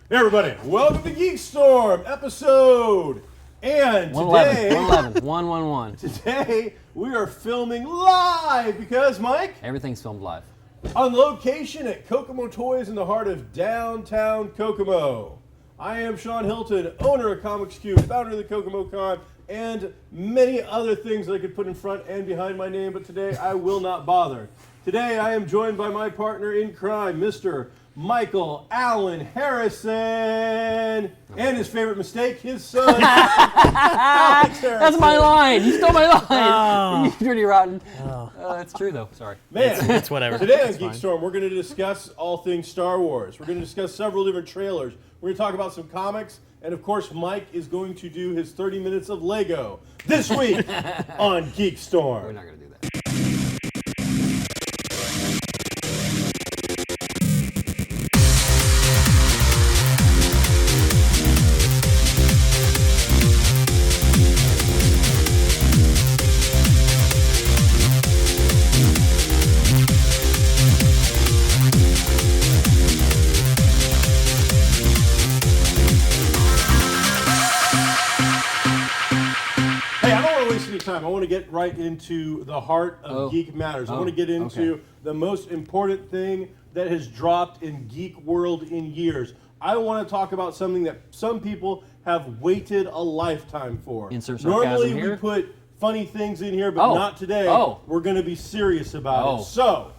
Hey everybody, welcome to GeekStorm episode. And today, 111. today we are filming live because Mike, Everything's filmed live. on location at Kokomo Toys in the heart of downtown Kokomo. I am Sean Hilton, owner of Comics Cube, founder of the Kokomo Con, and many other things that I could put in front and behind my name, but today I will not bother. Today I am joined by my partner in crime, Mr. Michael Allen Harrison, and his favorite mistake, his son, Alex Harrison. That's my line. You stole my line. Oh. You dirty rotten. Oh. That's true though. Sorry. Man, It's whatever. today on It's fine. GeekStorm, we're going to discuss all things Star Wars. We're going to discuss several different trailers. We're going to talk about some comics, and of course, Mike is going to do his 30 minutes of Lego this week on GeekStorm. We're not gonna do that. Hey, I don't want to waste any time. I want to get right into the heart of Geek Matters. I want to get into the most important thing that has dropped in geek world in years. I want to talk about something that some people have waited a lifetime for. Insert sarcasm Normally here. we put funny things in here, but Oh. not today. Oh. We're going to be serious about Oh. it. So,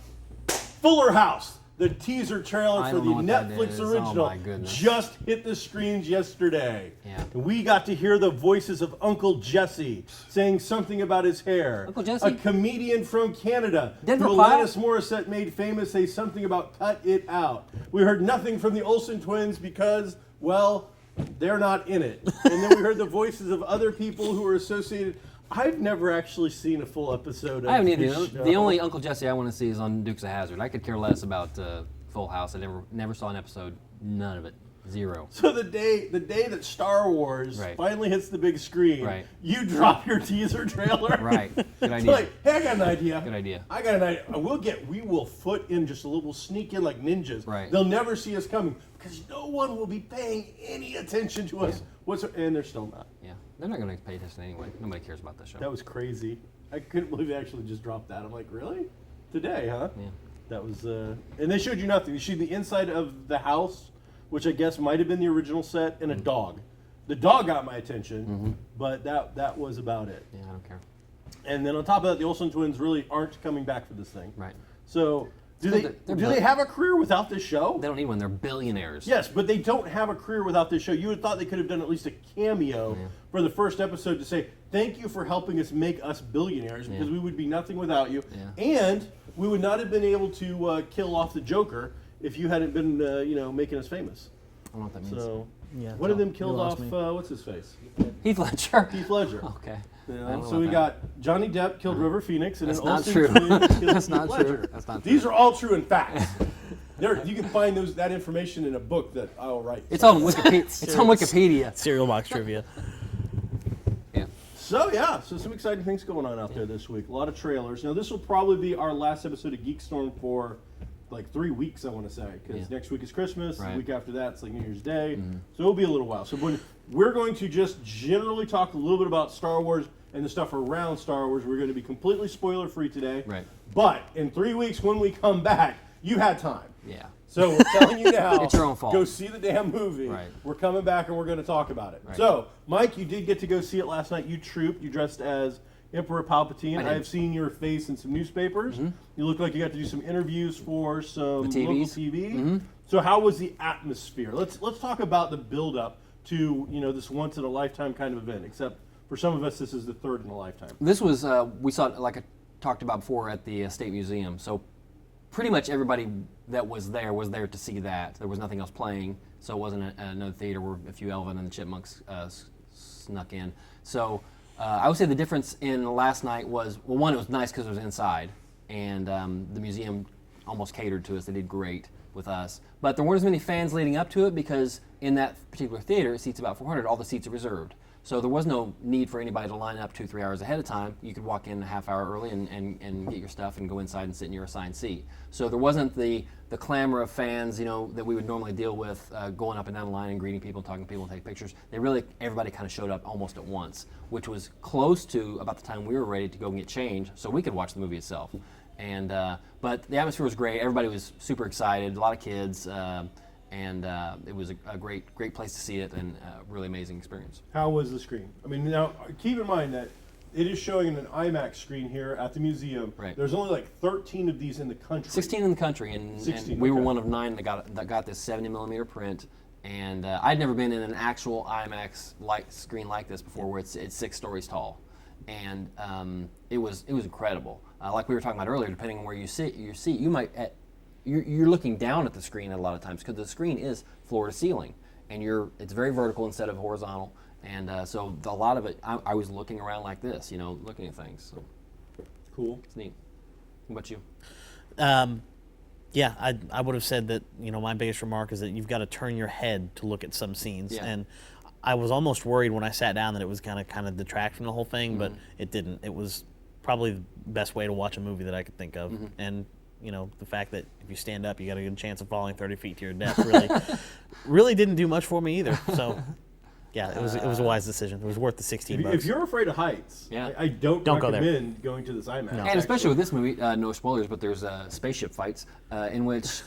Fuller House, the teaser trailer I for don't the know what that Netflix is. Oh original, my goodness. just hit the screens yesterday. Yeah. And we got to hear the voices of Uncle Jesse saying something about his hair. Uncle Jesse? A comedian from Canada Denver who Pile? Alanis Morissette made famous say something about cut it out. We heard nothing from the Olsen twins because, well, they're not in it. And then we heard the voices of other people who were associated. I've never actually seen a full episode of I haven't this either. show. The only Uncle Jesse I want to see is on Dukes of Hazzard. I could care less about Full House. I never saw an episode. None of it. Zero. So the day that Star Wars Right. finally hits the big screen, Right. you drop your teaser trailer. Right. Good It's idea. like, hey, I got an idea. Good idea. I got an idea. We will foot in just a little. We'll sneak in like ninjas. Right. They'll never see us coming because no one will be paying any attention to us. And they're still not. Yeah. They're not gonna pay attention anyway. Nobody cares about this show. That was crazy. I couldn't believe they actually just dropped that. I'm like, really? Today, huh? Yeah. That was, and they showed you nothing. They showed the inside of the house, which I guess might have been the original set, and a dog. The dog got my attention, but that was about it. Yeah. I don't care. And then on top of that, the Olsen twins really aren't coming back for this thing. Right. So, do So they they're do they have a career without this show? They don't need one. They're billionaires. Yes, but they don't have a career without this show. You would have thought they could have done at least a cameo for the first episode to say, thank you for helping us make us billionaires because we would be nothing without you. Yeah. And we would not have been able to kill off the Joker if you hadn't been, making us famous. I don't know what that means. So, Yeah, one of them you killed lost off, me. what's his face? Heath Ledger. Heath Ledger. Okay. You know, I don't know so we about got Johnny Depp killed River Phoenix, and That's an not Olsen true. twin killed That's Heath not Ledger. true. That's not These true. are all true in facts. You can find that information in a book that I'll write. It's on Wikipedia. It's on Wikipedia. Cereal box trivia. Yeah. So some exciting things going on out there this week. A lot of trailers. Now this will probably be our last episode of GeekStorm for like 3 weeks, I want to say, because next week is Christmas. Right. The week after that, it's like New Year's Day. So it'll be a little while. So we're going to just generally talk a little bit about Star Wars and the stuff around Star Wars. We're going to be completely spoiler free today. Right. But in 3 weeks, when we come back, you had time. Yeah. So we're telling you now, It's your own fault. go see the damn movie. Right. We're coming back and we're going to talk about it. Right. So, Mike, you did get to go see it last night. You trooped. You dressed as Emperor Palpatine. I did. I have seen your face in some newspapers. You look like you got to do some interviews for some The local TVs. TV. So, how was the atmosphere? Let's talk about the build-up to this once in a lifetime kind of event. Except for some of us, this is the third in a lifetime. This was, we saw it, like I talked about before, at the State Museum. So pretty much everybody that was there to see that. There was nothing else playing, so it wasn't another theater where a few Elvin and the Chipmunks snuck in. So I would say the difference in last night was, well, one, it was nice because it was inside, and the museum almost catered to us. They did great with us. But there weren't as many fans leading up to it because in that particular theater, it seats about 400. All the seats are reserved. So there was no need for anybody to line up 2-3 hours ahead of time. You could walk in a half hour early and get your stuff and go inside and sit in your assigned seat. So there wasn't the clamor of fans, that we would normally deal with going up and down the line and greeting people, talking to people, and taking pictures. Everybody kind of showed up almost at once, which was close to about the time we were ready to go and get changed so we could watch the movie itself. And but the atmosphere was great. Everybody was super excited, a lot of kids. And it was a great place to see it, and a really amazing experience. How was the screen? I mean, now keep in mind that it is showing in an IMAX screen here at the museum. Right. There's only like 13 of these in the country. 16 in the country, and we were one of 9 that got this 70mm print. And I'd never been in an actual IMAX screen like this before, where it's 6 stories tall, and it was incredible. Like we were talking about earlier, depending on where you sit, you might. You're looking down at the screen a lot of times because the screen is floor to ceiling, and it's very vertical instead of horizontal, and so a lot of it I was looking around like this, looking at things. So cool. It's neat. What about you? Yeah, I would have said that my biggest remark is that you've got to turn your head to look at some scenes, and I was almost worried when I sat down that it was going to kind of detract from the whole thing, but it didn't. It was probably the best way to watch a movie that I could think of, and the fact that if you stand up, you got a good chance of falling 30 feet to your death really didn't do much for me either. So, yeah, it was a wise decision. It was worth the $16. If you're afraid of heights, I don't recommend going to this IMAX. No. And especially with this movie, no spoilers, but there's spaceship fights in which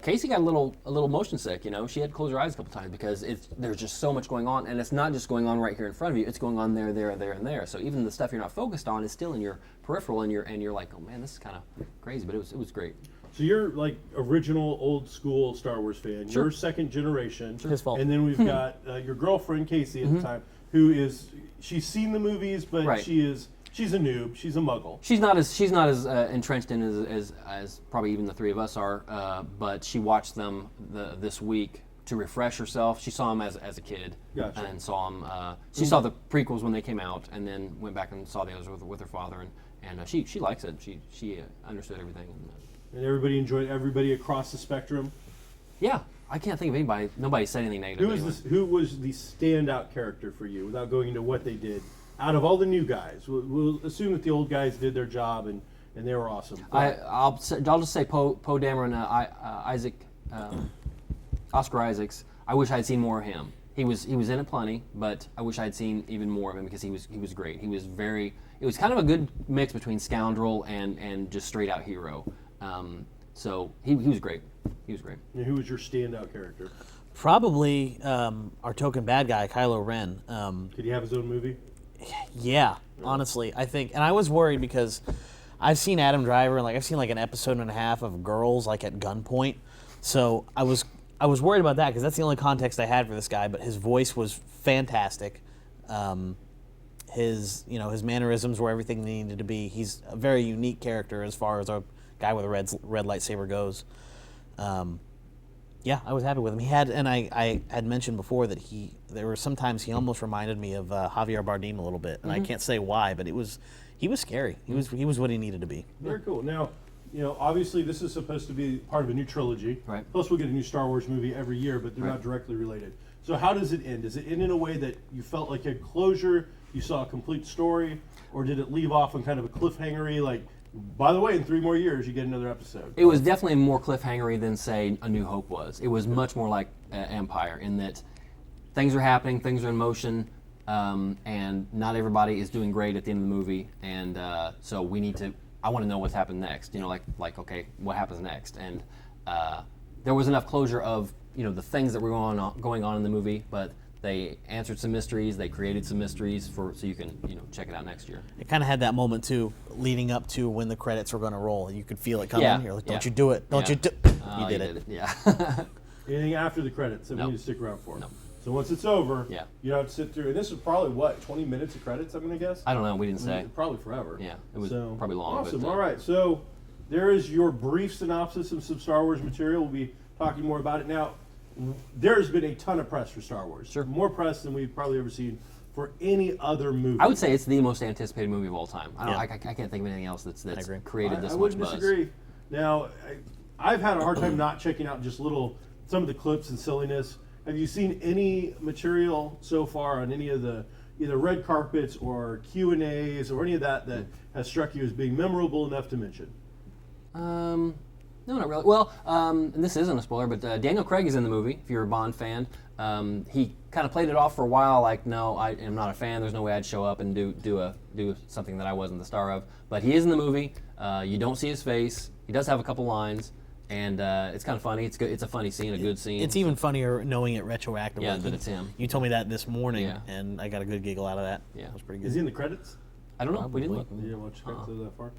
Casey got a little motion sick. She had to close her eyes a couple times because there's just so much going on, and it's not just going on right here in front of you. It's going on there, and there. So even the stuff you're not focused on is still in your peripheral, and you're like, oh man, this is kind of crazy, but it was great. So you're like original old school Star Wars fan. Sure. You're second generation. His fault. And then we've got your girlfriend Casey at the time, she's seen the movies, but Right. she's a noob. She's a muggle. She's not as entrenched in as probably even the three of us are, but she watched them this week to refresh herself. She saw them as a kid, Gotcha. and saw them. She saw the prequels when they came out, and then went back and saw the others with her father, and she likes it. She understood everything. And everybody enjoyed everybody across the spectrum. Yeah, I can't think of anybody. Nobody said anything negative. Who was the standout character for you, without going into what they did? Out of all the new guys, we'll assume that the old guys did their job and they were awesome. I'll just say Poe Dameron, Oscar Isaacs. I wish I'd seen more of him. He was in it plenty, but I wish I'd seen even more of him because he was great. It was kind of a good mix between scoundrel and just straight out hero. So he was great. He was great. And who was your standout character? Probably our token bad guy, Kylo Ren. Did he have his own movie? Yeah, honestly, I think, and I was worried because I've seen Adam Driver, and I've seen an episode and a half of Girls at gunpoint, so I was worried about that because that's the only context I had for this guy. But his voice was fantastic. His mannerisms were everything they needed to be. He's a very unique character as far as a guy with a red lightsaber goes. Yeah, I was happy with him. He had, and I had mentioned before that there were sometimes he almost reminded me of Javier Bardem a little bit, and I can't say why, but he was scary. He was what he needed to be. Very cool. Now, obviously this is supposed to be part of a new trilogy. Right. Plus we'll get a new Star Wars movie every year, but they're not directly related. So how does it end? Does it end in a way that you felt like you had closure, you saw a complete story, or did it leave off on kind of a cliffhangery, like, by the way, in 3 more years, you get another episode? It was definitely more cliffhangery than, say, A New Hope was. It was much more like Empire in that things are happening, things are in motion, and not everybody is doing great at the end of the movie. And so I want to know what's happened next. Okay, what happens next? And there was enough closure of, the things that were going on in the movie, but they answered some mysteries. They created some mysteries so you can check it out next year. It kind of had that moment too, leading up to when the credits were going to roll. You could feel it coming. Yeah. You're like, don't you do it? Don't you do? You did it. Yeah. Anything after the credits that we need to stick around for? No. So once it's over, Yeah. you don't have to sit through. And this is probably 20 minutes of credits, I'm going to guess? I don't know. We didn't say. Probably forever. Yeah, it was probably long. Awesome. But, All right. So there is your brief synopsis of some Star Wars material. We'll be talking more about it now. There's been a ton of press for Star Wars. Sure. More press than we've probably ever seen for any other movie. I would say it's the most anticipated movie of all time. I can't think of anything else that's agree. created this I much wouldn't buzz. disagree. Now, I've had a hard time not checking out just some of the clips and silliness. Have you seen any material so far on any of the either red carpets or Q&As or any of that has struck you as being memorable enough to mention? No, not really. Well, and this isn't a spoiler, but Daniel Craig is in the movie, if you're a Bond fan. He kind of played it off for a while, like, no, I am not a fan. There's no way I'd show up and do something that I wasn't the star of. But he is in the movie. You don't see his face. He does have a couple lines, and it's kind of funny. It's good. It's a funny scene, a good scene. It's even funnier knowing it retroactively. Yeah, that it's him. You told me that this morning, and I got a good giggle out of that. Yeah. It was pretty good. Is he in the credits? I don't know. We didn't look. You didn't watch the credits that far?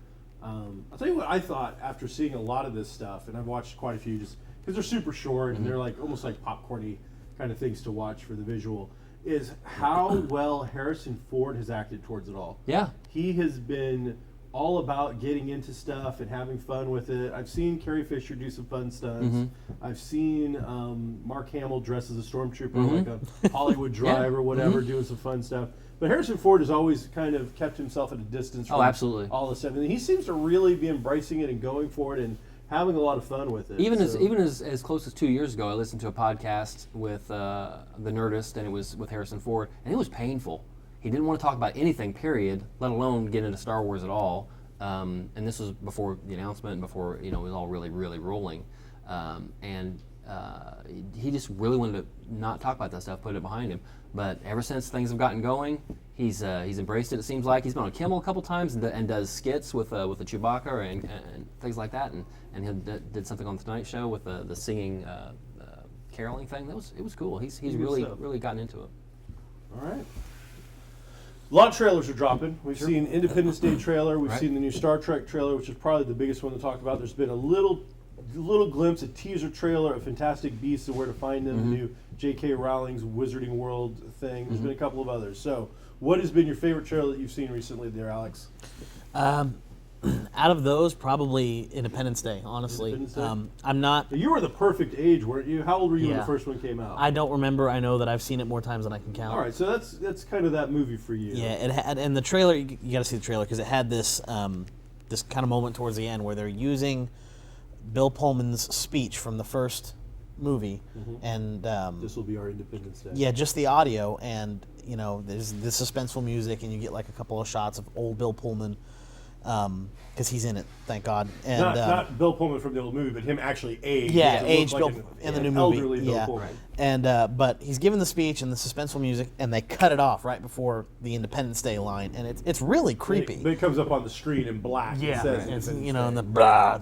I'll tell you what I thought after seeing a lot of this stuff, and I've watched quite a few just because they're super short and they're like almost like popcorny kind of things to watch for the visual, is how well Harrison Ford has acted towards it all. Yeah. He has been all about getting into stuff and having fun with it. I've seen Carrie Fisher do some fun stunts. I've seen Mark Hamill dress as a stormtrooper, like a Hollywood Drive or whatever, doing some fun stuff. But Harrison Ford has always kind of kept himself at a distance from absolutely. all this stuff. And he seems to really be embracing it and going for it and having a lot of fun with it. Even as close as 2 years ago, I listened to a podcast with The Nerdist, and it was with Harrison Ford, and it was painful. He didn't want to talk about anything, period, let alone get into Star Wars at all. And this was before the announcement and before it was all really, really rolling. He just really wanted to not talk about that stuff, put it behind him. But ever since things have gotten going, he's embraced it. It seems like he's been on Kimmel a couple times and does skits with the Chewbacca and things like that. And he did something on the Tonight Show with the singing, caroling thing. It was cool. He's really gotten into it. All right. A lot of trailers are dropping. We've seen Independence Day trailer. We've seen the new Star Trek trailer, which is probably the biggest one to talk about. There's been a little glimpse, a teaser trailer of Fantastic Beasts and Where to Find Them, the new J.K. Rowling's Wizarding World thing. There's been a couple of others. So, what has been your favorite trailer that you've seen recently there, Alex? Out of those, probably Independence Day, honestly. Independence Day? I'm not... You were the perfect age, weren't you? How old were you when the first one came out? I don't remember. I know that I've seen it more times than I can count. All right, so that's kind of that movie for you. Yeah, it had, and the trailer, you got to see the trailer, because it had this this kind of moment towards the end where they're using Bill Pullman's speech from the first movie, and this will be our Independence Day. Yeah, just the audio, and there's the suspenseful music, and you get like a couple of shots of old Bill Pullman, because he's in it, thank God. And not Bill Pullman from the old movie, but him actually aged. Yeah, aged like Bill in the new movie. Elderly Bill Pullman. Right. And but he's given the speech and the suspenseful music, and they cut it off right before the Independence Day line, and it's really creepy. But it comes up on the screen in black. Yeah, it says it's, Independence and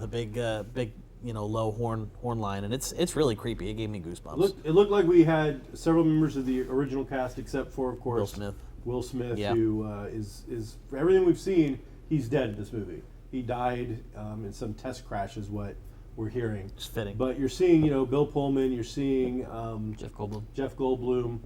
Day. the big low horn line, and it's really creepy. It gave me goosebumps. It looked like we had several members of the original cast, except for, of course, Will Smith, Yeah. who is for everything we've seen, he's dead in this movie. He died in some test crash, is what we're hearing. It's fitting. But you're seeing, Bill Pullman, you're seeing Jeff Goldblum.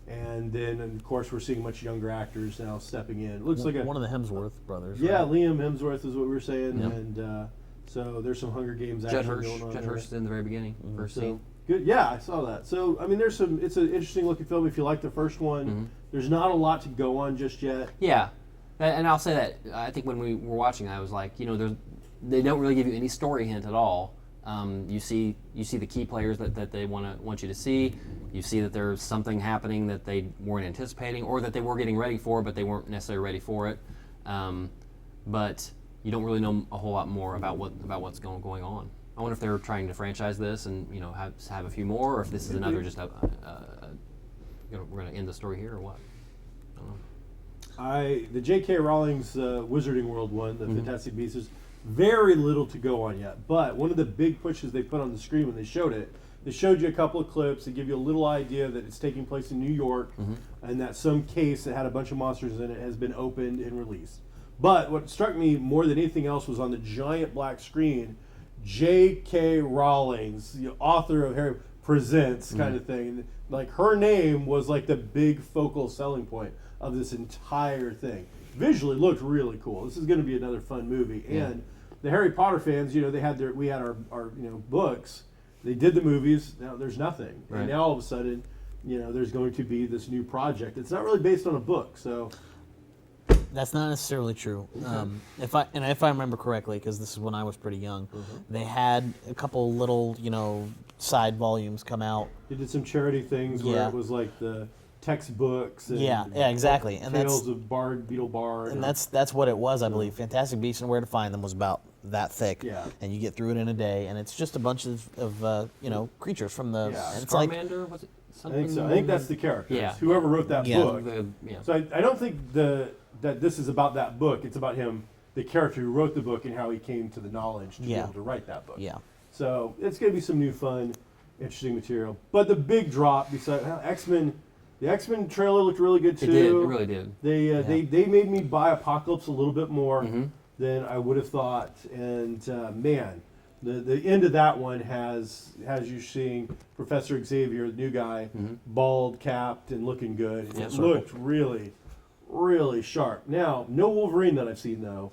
And then, of course, we're seeing much younger actors now stepping in. It looks like one of the Hemsworth brothers. Yeah, right? Liam Hemsworth is what we were saying, Yep. and so there's some Hunger Games Judd action Hirsch. going on. Judd there. Hirsch is in the very beginning, first scene. Good, yeah, I saw that. So I mean, it's an interesting looking film. If you like the first one, there's not a lot to go on just yet. Yeah, and I'll say that I think when we were watching, I was like, they don't really give you any story hint at all. You see the key players that they want you to see. You see that there's something happening that they weren't anticipating, or that they were getting ready for, but they weren't necessarily ready for it. But you don't really know a whole lot more about what's going on. I wonder if they're trying to franchise this and have a few more, or if this is another just we're going to end the story here, or what. I don't know. The J.K. Rowling's Wizarding World one, the Fantastic Beasts, is very little to go on yet. But one of the big pushes they put on the screen when they showed it, they showed you a couple of clips. They give you a little idea that it's taking place in New York, and that some case that had a bunch of monsters in it has been opened and released. But what struck me more than anything else was on the giant black screen, J.K. Rowling's, the author of Harry Presents kind of thing. Like, her name was like the big focal selling point of this entire thing. Visually looked really cool. This is going to be another fun movie. And the Harry Potter fans, we had our books. They did the movies. Now there's nothing. Right. And now all of a sudden, there's going to be this new project. It's not really based on a book, so That's not necessarily true. If I remember correctly, because this is when I was pretty young, they had a couple little side volumes come out. They did some charity things where it was like the textbooks. And Yeah, exactly. And Tales of Beetle Bard. And that's what it was, I believe. Fantastic Beasts and Where to Find Them was about that thick. Yeah. And you get through it in a day, and it's just a bunch of creatures from the. Yeah. And it's like, Charmander, was it? I think so. I think that's the character. Yeah. Whoever wrote that book. Yeah. So I don't think that this is about that book. It's about him, the character who wrote the book, and how he came to the knowledge to be able to write that book. Yeah. So it's going to be some new, fun, interesting material. But the big drop, besides X-Men, the X-Men trailer looked really good too. It did. It really did. They made me buy Apocalypse a little bit more Mm-hmm. than I would have thought. And man, the end of that one has you seeing Professor Xavier, the new guy, bald capped and looking good. And Yeah, it circle. looked really, really sharp. Now, no Wolverine that I've seen though.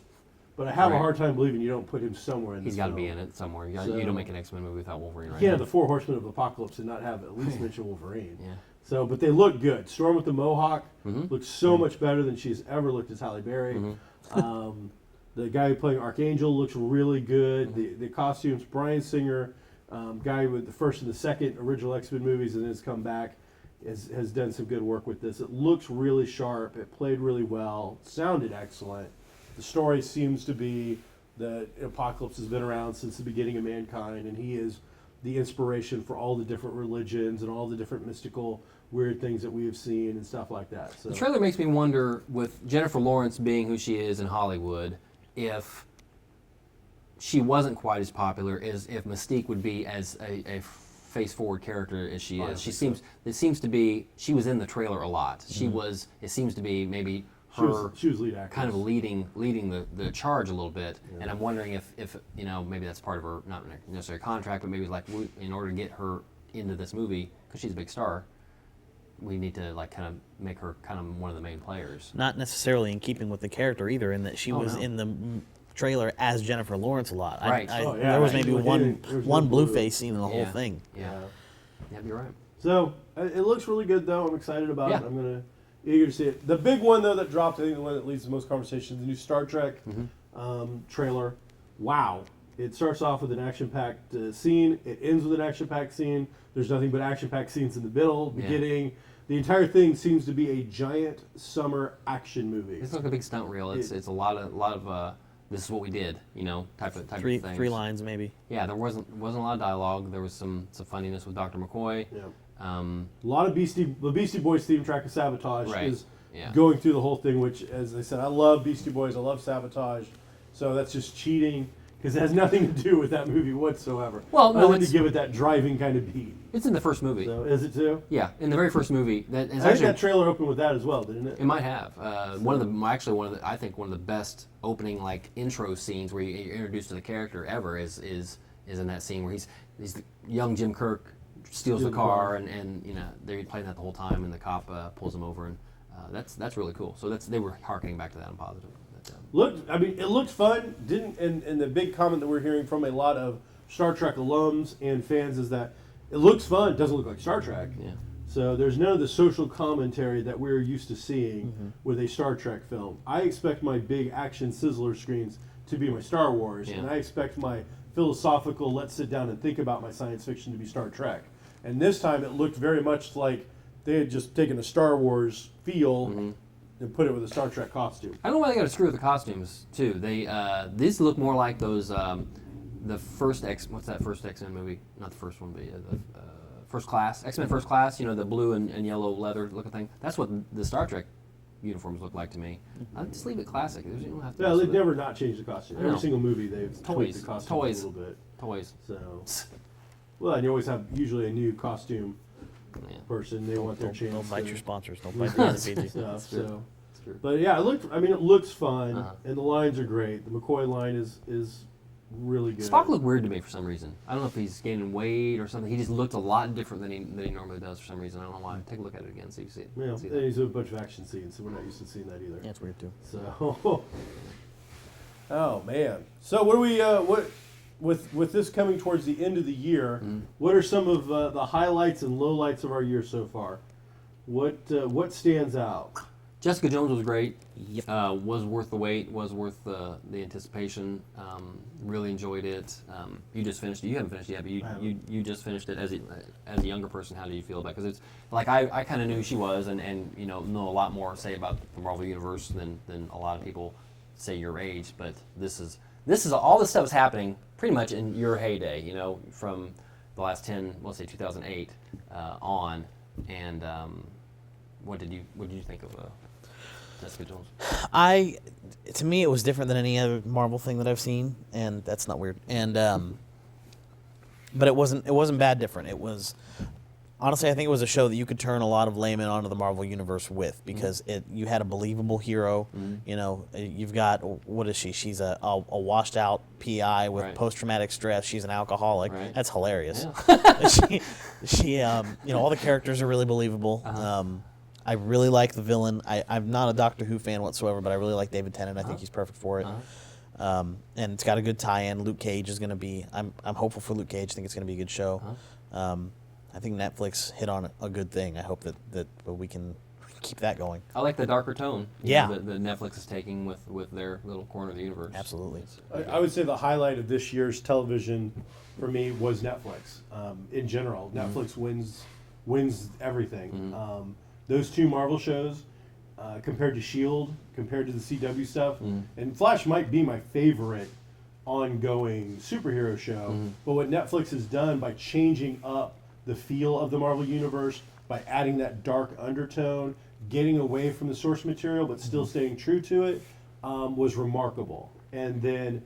But I have a Right. hard time believing you don't put him somewhere in this He's got to film. be in it somewhere. You So- don't make an X-Men movie without Wolverine, right? You can't have the Four Horsemen of Apocalypse and not have at least mention Wolverine. Yeah. So, but they look good. Storm with the Mohawk Mhm. looks so much better than she's ever looked as Halle Berry. The guy playing Archangel looks really good. The costumes, Bryan Singer, guy with the first and the second original X-Men movies and has come back, has done some good work with this. It looks really sharp. It played really well. Sounded excellent. The story seems to be that Apocalypse has been around since the beginning of mankind, and he is the inspiration for all the different religions and all the different mystical weird things that we have seen and stuff like that. So The trailer makes me wonder, with Jennifer Lawrence being who she is in Hollywood, if she wasn't quite as popular as if Mystique would be as a face-forward character as she is. It seems to be, she was in the trailer a lot. She was, it seems to be maybe her she was lead actress. kind of leading the charge a little bit. And I'm wondering if maybe that's part of her, not necessarily contract, but maybe like in order to get her into this movie, because she's a big star, we need to like kind of make her kind of one of the main players. not necessarily in keeping with the character either, in that she was no. in the trailer as Jennifer Lawrence a lot. Right. There was maybe There was one no blue blue. face scene in the whole Yeah. thing. Yeah. Yeah, you're right. So it looks really good, though. I'm excited about Yeah. it. I'm eager to see it. The big one, though, that dropped, I think the one that leads to the most conversation, the new Star Trek trailer. Wow. It starts off with an action-packed scene. It ends with an action-packed scene. There's nothing but action-packed scenes in the middle, Yeah. beginning. The entire thing seems to be a giant summer action movie. It's like a big stunt reel. It's a lot of this is what we did, type of things. Three lines maybe. Yeah, there wasn't a lot of dialogue. There was some funniness with Dr. McCoy. Yeah. Um, A lot of the Beastie Boys theme track of Sabotage Right. is Yeah. going through the whole thing, which, as I said, I love Beastie Boys, I love Sabotage, so that's just cheating, because it has nothing to do with that movie whatsoever. Well, no, other than it's- to give it that driving kind of beat. it's in the first movie. So, is it too? Yeah, in the very first movie. That is I think actually that trailer opened with that as well, didn't it? it might have one of the I think one of the best opening like intro scenes where you're introduced to the character ever is in that scene where he's the young Jim Kirk steals the car and they're playing that the whole time and the cop pulls him over and that's really cool. So they were harkening back to that in positive. It looked fun. And the big comment that we're hearing from a lot of Star Trek alums and fans is that it looks fun. It doesn't look like Star Trek. Yeah. So there's none of the social commentary that we're used to seeing with a Star Trek film. I expect my big action sizzler screens to be my Star Wars, Yeah. and I expect my philosophical, let's sit down and think about my science fiction to be Star Trek. And this time it looked very much like they had just taken a Star Wars feel and put it with a Star Trek costume. I don't know why they got to screw with the costumes too. They these look more like those the first what's that first X-Men movie? Not the first one, but the First Class, X-Men First Class. The blue and yellow leather looking thing. That's what the Star Trek uniforms look like to me. I'd just leave it classic. You don't have to Yeah, mess they've with it. never not changed the costume. I know. Every single movie they've tweaked Toys. the costume Toys. a little bit. Toys. So, well, and you always have usually a new costume Yeah. person. They want their chance. Don't bite to- your sponsors. Don't bite the NPG. stuff. true. So, That's true. but yeah, it looks fun, Uh-huh. and the lines are great. The McCoy line is really good. Spock looked weird to me for some reason. I don't know if he's gaining weight or something. He just looked a lot different than he normally does for some reason. I don't know why. Take a look at it again so you see it. Yeah, See and that. he's in a bunch of action scenes, so we're not used to seeing that either. Yeah, it's weird too. So, oh man. So what do we with this coming towards the end of the year? What are some of the highlights and lowlights of our year so far? What stands out? Jessica Jones was great. Yep. Was worth the wait. Was worth the anticipation. Really enjoyed it. You just finished it. You haven't finished it yet, but you just finished it as a younger person. How do you feel about it? Because it's like I kind of knew she was, and know a lot more say about the Marvel Universe than a lot of people say your age. But this is all this stuff is happening pretty much in your heyday. From the last 10, let's say 2008 on, and what did you think of Jessica Jones? To me, it was different than any other Marvel thing that I've seen, and that's not weird. And but it wasn't bad different. It was honestly, I think it was a show that you could turn a lot of laymen onto the Marvel universe with, because you had a believable hero. You've got, what is she? She's a washed out PI with post traumatic stress. She's an alcoholic. Right. That's hilarious. she all the characters are really believable. I really like the villain. I'm not a Doctor Who fan whatsoever, but I really like David Tennant. I think he's perfect for it. And it's got a good tie-in. Luke Cage is going to be. I'm hopeful for Luke Cage. I think it's going to be a good show. I think Netflix hit on a good thing. I hope that we can keep that going. I like the darker tone. Yeah. That Netflix is taking with their little corner of the universe. Absolutely. I would say the highlight of this year's television for me was Netflix. In general, Netflix wins everything. Those two Marvel shows, compared to S.H.I.E.L.D., compared to the CW stuff, and Flash might be my favorite ongoing superhero show, but what Netflix has done by changing up the feel of the Marvel Universe, by adding that dark undertone, getting away from the source material but still staying true to it, was remarkable. And then,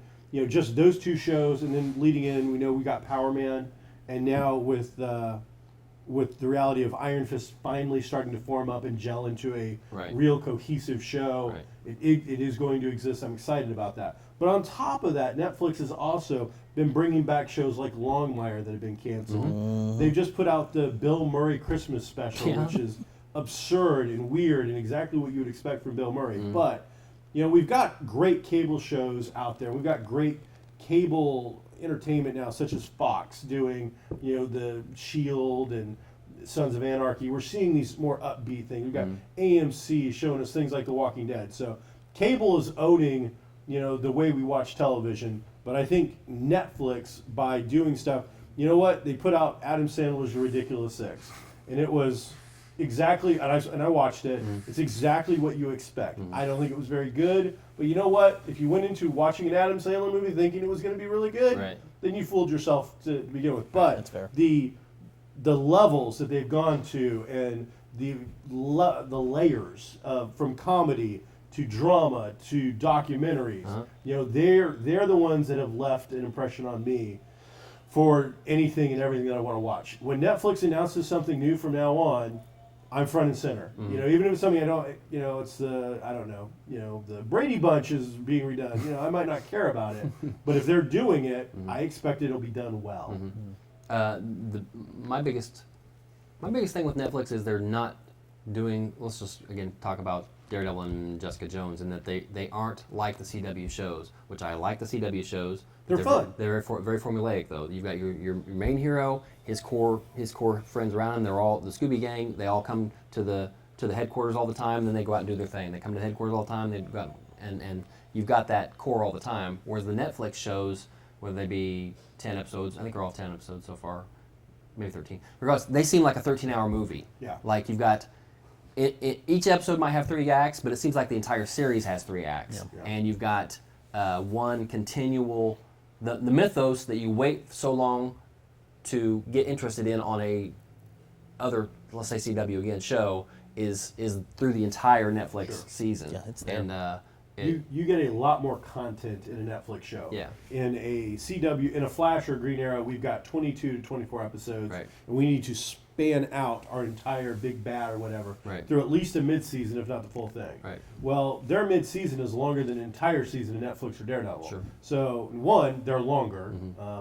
just those two shows, and then leading in, we got Power Man, and now with the reality of Iron Fist finally starting to form up and gel into a real cohesive show, it is going to exist. I'm excited about that. But on top of that, Netflix has also been bringing back shows like Longmire that have been canceled. They've just put out the Bill Murray Christmas special, which is absurd and weird and exactly what you would expect from Bill Murray. But, we've got great cable shows out there. We've got great cable entertainment now, such as Fox doing, the S.H.I.E.L.D. and Sons of Anarchy. We're seeing these more upbeat things. We've got AMC showing us things like The Walking Dead. So cable is owning, the way we watch television. But I think Netflix, by doing stuff, they put out Adam Sandler's The Ridiculous Six, and it was exactly, and I watched it. It's exactly what you expect. I don't think it was very good, but you know what? If you went into watching an Adam Sandler movie thinking it was going to be really good, then you fooled yourself to begin with. But that's fair. The levels that they've gone to, and the layers from comedy to drama to documentaries, they're the ones that have left an impression on me for anything and everything that I want to watch. When Netflix announces something new from now on, I'm front and center. Even if it's something I don't, it's the Brady Bunch is being redone. I might not care about it, but if they're doing it, I expect it'll be done well. My biggest thing with Netflix is they're not doing. Let's just again talk about Daredevil and Jessica Jones, and that they aren't like the CW shows, which I like the CW shows. They're fun. They're very formulaic though. You've got your main hero, his core friends around him. They're all the Scooby Gang. They all come to the headquarters all the time. Then they go out and do their thing. They come to the headquarters all the time. They go out and you've got that core all the time. Whereas the Netflix shows, whether they be 10 episodes, I think they're all 10 episodes so far, maybe 13. Regardless, they seem like a 13-hour movie. Yeah. Like you've got. Each episode might have 3 acts, but it seems like the entire series has 3 acts. Yeah. And you've got one continual, the mythos that you wait so long to get interested in on a other, let's say CW again, show is through the entire Netflix season. Yeah, it's there. And you get a lot more content in a Netflix show. Yeah. In a CW, in a Flash or Green Arrow, we've got 22 to 24 episodes, and we need to span out our entire big bad or whatever through at least a mid-season, if not the full thing. Right. Well, their mid-season is longer than an entire season of Netflix or Daredevil. Sure. So, one, they're longer.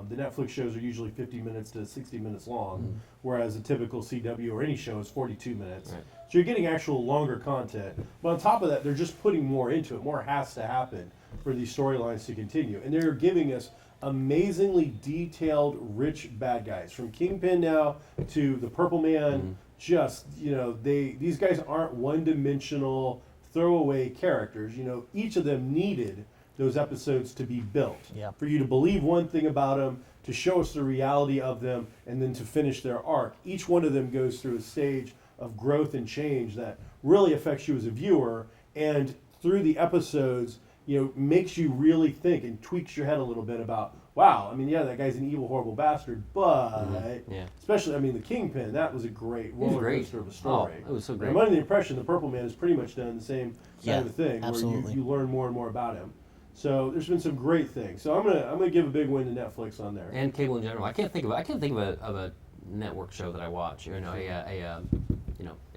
The Netflix shows are usually 50 minutes to 60 minutes long, whereas a typical CW or any show is 42 minutes. Right. So you're getting actual longer content. But on top of that, they're just putting more into it. More has to happen for these storylines to continue. And they're giving us amazingly detailed, rich bad guys. From Kingpin now to the Purple Man, just, these guys aren't one-dimensional throwaway characters. You know, each of them needed those episodes to be built. Yeah. For you to believe one thing about them, to show us the reality of them, and then to finish their arc. Each one of them goes through a stage of growth and change that really affects you as a viewer, and through the episodes, you know, makes you really think and tweaks your head a little bit about, wow, I mean, yeah, that guy's an evil, horrible bastard, but Yeah. especially, I mean, the Kingpin, that was a great roller coaster of a story. Oh, it was so great. I'm under the impression the Purple Man has pretty much done the same kind of thing, absolutely. where you learn more and more about him. So there's been some great things. So I'm gonna give a big win to Netflix on there. And cable in general. I can't think of a network show that I watch. You know,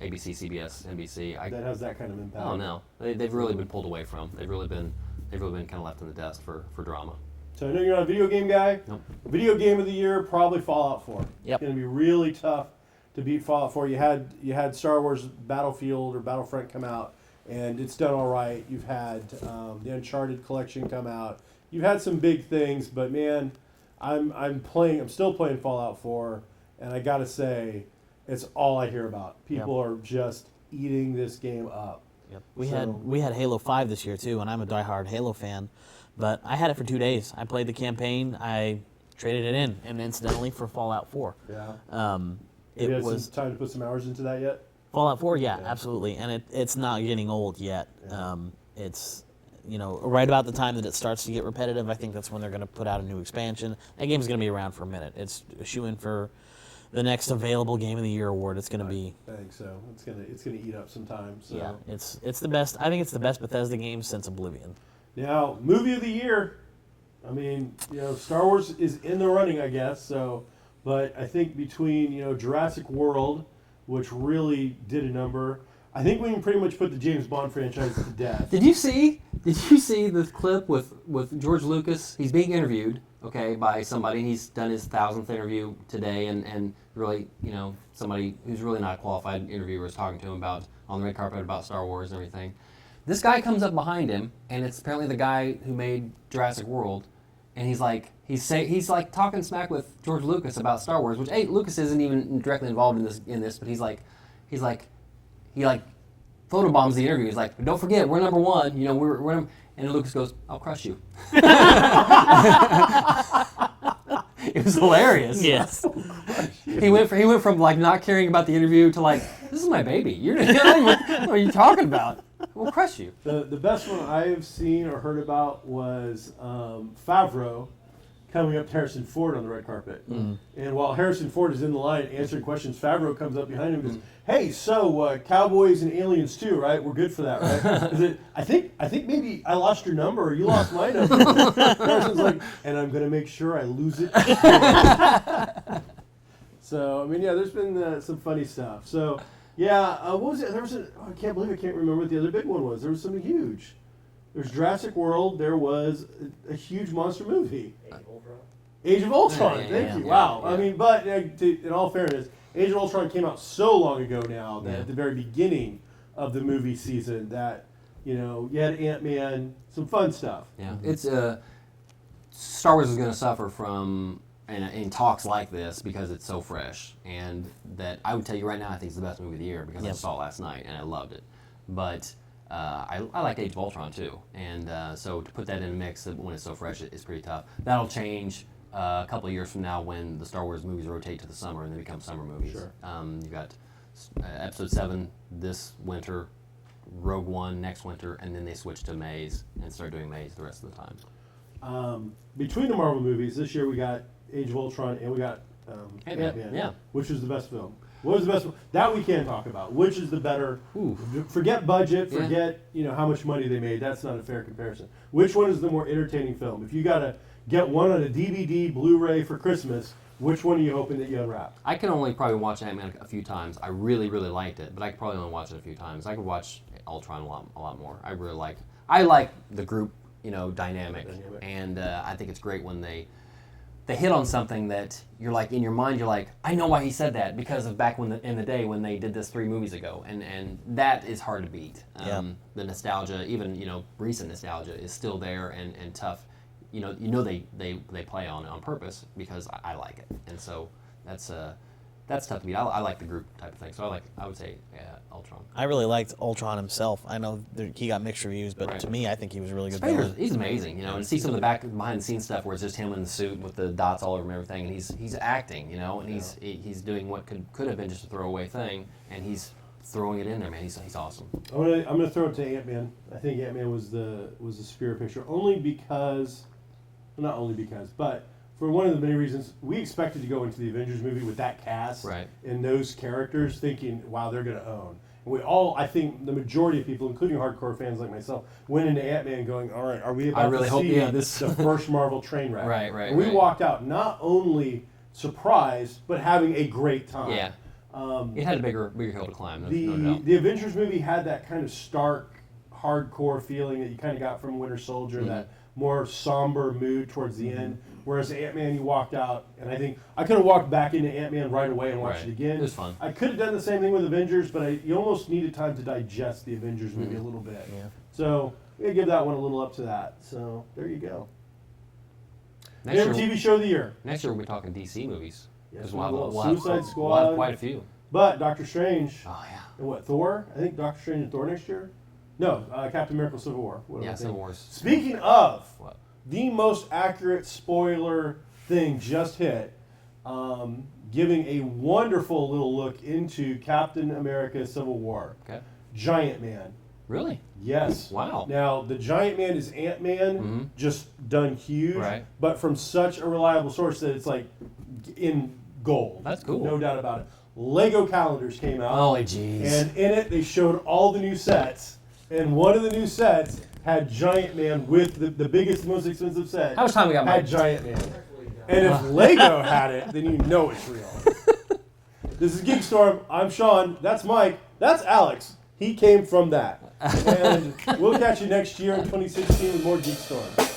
ABC, CBS, NBC. That has that kind of impact. Oh no, they've really been pulled away from. They've really been kind of left in the dust for drama. So I know you're not a video game guy. Nope. Video game of the year, probably Fallout 4. Yep. It's going to be really tough to beat Fallout 4. You had Star Wars Battlefield or Battlefront come out, and it's done all right. You've had the Uncharted collection come out. You've had some big things, but man, I'm still playing Fallout 4, and I got to say, it's all I hear about. People are just eating this game up. Yep. We had Halo 5 this year too, and I'm a diehard Halo fan. But I had it for 2 days. I played the campaign. I traded it in, and incidentally for Fallout 4. Yeah. It you had was some time to put some hours into that yet? Fallout 4. Yeah, absolutely, and it's not getting old yet. Yeah. It's right about the time that it starts to get repetitive. I think that's when they're going to put out a new expansion. That game's going to be around for a minute. It's a shoo-in for the next available Game of the Year award. It's going to be. I think so. It's gonna eat up some time. So. Yeah, it's the best. I think it's the best Bethesda game since Oblivion. Now, movie of the year. I mean, Star Wars is in the running, I guess. So, but I think between Jurassic World, which really did a number, I think we can pretty much put the James Bond franchise to death. Did you see the clip with George Lucas? He's being interviewed, by somebody, and he's done his 1,000th interview today, and really, somebody who's really not a qualified interviewer is talking to him about on the red carpet about Star Wars and everything. This guy comes up behind him, and it's apparently the guy who made Jurassic World, and he's like talking smack with George Lucas about Star Wars, which Lucas isn't even directly involved in this, but he photobombs the interview. He's like, don't forget, we're number one. We're and Lucas goes, I'll crush you. It was hilarious. Yes. He went from like not caring about the interview to like, this is my baby. What are you talking about? We'll crush you. The best one I have seen or heard about was Favreau coming up to Harrison Ford on the red carpet. Mm. And while Harrison Ford is in the line answering questions, Favreau comes up behind him and goes, hey, so Cowboys and Aliens too, right? We're good for that, right? I think maybe I lost your number or you lost my number. Harrison's like, and I'm going to make sure I lose it. So, I mean, yeah, there's been some funny stuff. So, yeah, what was it? I can't believe I can't remember what the other big one was. There was something huge. There's Jurassic World. There was a huge monster movie. Age of Ultron. Thank you. Wow. Yeah. I mean, but in all fairness, Age of Ultron came out so long ago now that at the very beginning of the movie season that, you had Ant-Man, some fun stuff. Yeah. It's Star Wars is going to suffer from in talks like this because it's so fresh, and that I would tell you right now I think it's the best movie of the year because I saw it last night and I loved it. But I like Age of Ultron too, and so to put that in a mix when it's so fresh is pretty tough. That'll change a couple of years from now when the Star Wars movies rotate to the summer and they become summer movies. Sure. You've got Episode 7 this winter, Rogue One next winter, and then they switch to Maze and start doing Maze the rest of the time. Between the Marvel movies, this year we got Age of Ultron and we got Ant-Man. Yeah. Which was the best film? What was the best one? That we can talk about. Which is the better? Oof. Forget budget. Forget how much money they made. That's not a fair comparison. Which one is the more entertaining film? If you got to get one on a DVD, Blu-ray for Christmas, which one are you hoping that you unwrap? I can only probably watch Ant-Man a few times. I really, really liked it, but I could probably only watch it a few times. I could watch Ultron a lot more. I like the group, dynamic. And I think it's great when they hit on something that you're like, in your mind, you're like, I know why he said that because of back in the day when they did this 3 movies ago, and that is hard to beat. The nostalgia, even recent nostalgia, is still there and tough. They play on purpose because I like it, and so that's that's tough to beat. I like the group type of thing, so I would say Ultron. I really liked Ultron himself. I know he got mixed reviews, but to me, I think he was a really good villain. He's amazing, and see some of the behind the scenes stuff where it's just him in the suit with the dots all over him and everything, and he's acting, and he's doing what could have been just a throwaway thing, and he's throwing it in there, man. He's awesome. I'm gonna throw it to Ant-Man. I think Ant-Man was the superior picture, not only because, but for one of the many reasons we expected to go into the Avengers movie with that cast and those characters, thinking, wow, they're gonna own. And we all, I think, the majority of people, including hardcore fans like myself, went into Ant-Man going, all right, are we about to see the first Marvel train wreck? Right. And we walked out not only surprised, but having a great time. Yeah. It had a bigger hill to climb. The Avengers movie had that kind of stark, hardcore feeling that you kind of got from Winter Soldier, that more somber mood towards the end. Whereas Ant-Man, you walked out, and I think I could have walked back into Ant-Man right away and watched it again. It was fun. I could have done the same thing with Avengers, but you almost needed time to digest the Avengers movie a little bit. Yeah. So I'm going to give that one a little up to that. So there you go. Next year, TV show of the year. Next year we'll be talking DC movies. Yes, we'll Suicide Squad. We'll have quite a few. But Doctor Strange. Oh, yeah. And what, Thor? I think Doctor Strange and Thor next year? No, Captain America Civil War. Civil Wars. Speaking of, What? the most accurate spoiler thing just hit, giving a wonderful little look into Captain America Civil War. Okay. Giant Man. Really? Yes. Wow. Now, the Giant Man is Ant-Man, just done huge, but from such a reliable source that it's like in gold. That's cool. No doubt about it. Lego calendars came out. Holy jeez. And in it, they showed all the new sets. And one of the new sets had Giant Man with the biggest, most expensive set. How much time we got, Mike? Had Giant Man. And if Lego had it, then you know it's real. This is GeekStorm. I'm Sean. That's Mike. That's Alex. He came from that. And we'll catch you next year in 2016 with more GeekStorm.